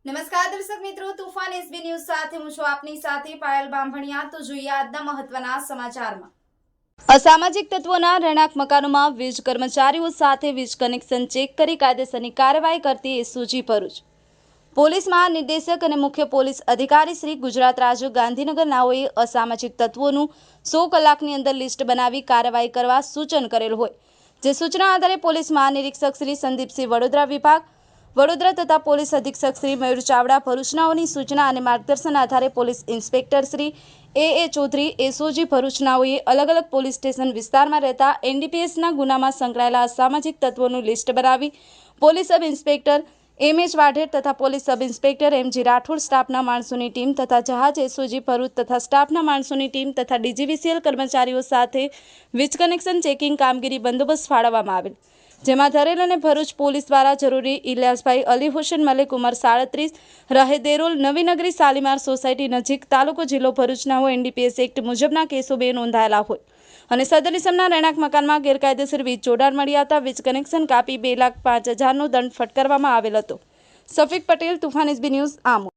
નમસ્કાર દર્શક મિત્રો, તુફાન એસબી ન્યૂઝ સાથે હું છું આપની સાથે પાયલ બામભણિયા। તો જોઈએ આજના મહત્વના સમાચારમાં। અસામાજિક તત્વોના રહેણાંક મકાનોમાં વીજ કર્મચારીઓ સાથે વીજ કનેક્શન ચેક કરી કાયદેસરની કાર્યવાહી કરતી એસઓજી ભરૂચ। પોલીસ મહાનિર્દેશક અને મુખ્ય પોલીસ અધિકારી શ્રી ગુજરાત રાજ્ય ગાંધીનગર નાઓએ અસામાજિક તત્વોનું 100 કલાકની અંદર લિસ્ટ બનાવી કાર્યવાહી કરવા સૂચન કરેલ હોય, જે સૂચના આધારે પોલીસ મહાનિરીક્ષક શ્રી સંદીપસિંહ વડોદરા વિભાગ વડોદરા તથા પોલીસ અધિક્ષક શ્રી મયુર ચાવડા ભરૂચનાઓની સૂચના અને માર્ગદર્શન આધારે પોલીસ ઇન્સ્પેક્ટર શ્રી એ ચૌધરી એસઓજી ભરૂચનાઓએ અલગ અલગ પોલીસ સ્ટેશન વિસ્તારમાં રહેતા એનડીપીએસના ગુનામાં સંકળાયેલા અસામાજિક તત્વોનું લિસ્ટ બનાવી police sub inspector MH Vadher તથા police sub inspector MG Rathod સ્ટાફના માણસોની ટીમ તથા જહાજ એસઓજી ભરૂચ તથા સ્ટાફના માણસોની ટીમ તથા ડીજીવીસીએલ કર્મચારીઓ સાથે વીજ કનેક્શન ચેકિંગ કામગીરી બંદોબસ્ત ફાળવવામાં આવેલ, જેમાં ધરેલ અને ભરૂચ પોલીસ દ્વારા જરૂરી ઇલિયાસભાઈ અલી હુસેન મલિક ઉંમર 37 રહે દેરોલ નવીનગરી શાલીમાર સોસાયટી નજીક તાલુકો જિલ્લો ભરૂચના હોય એનડીપીએસ એક્ટ મુજબના કેસો 2 નોંધાયેલા હોય અને સદર ઇસમના રહેણાંક મકાનમાં ગેરકાયદેસર વીજ જોડાણ મળી આવતા વીજ કનેક્શન કાપી 2,05,000નો દંડ ફટકારવામાં આવેલ હતો। Safik Patel, Tufan SB news, Amod.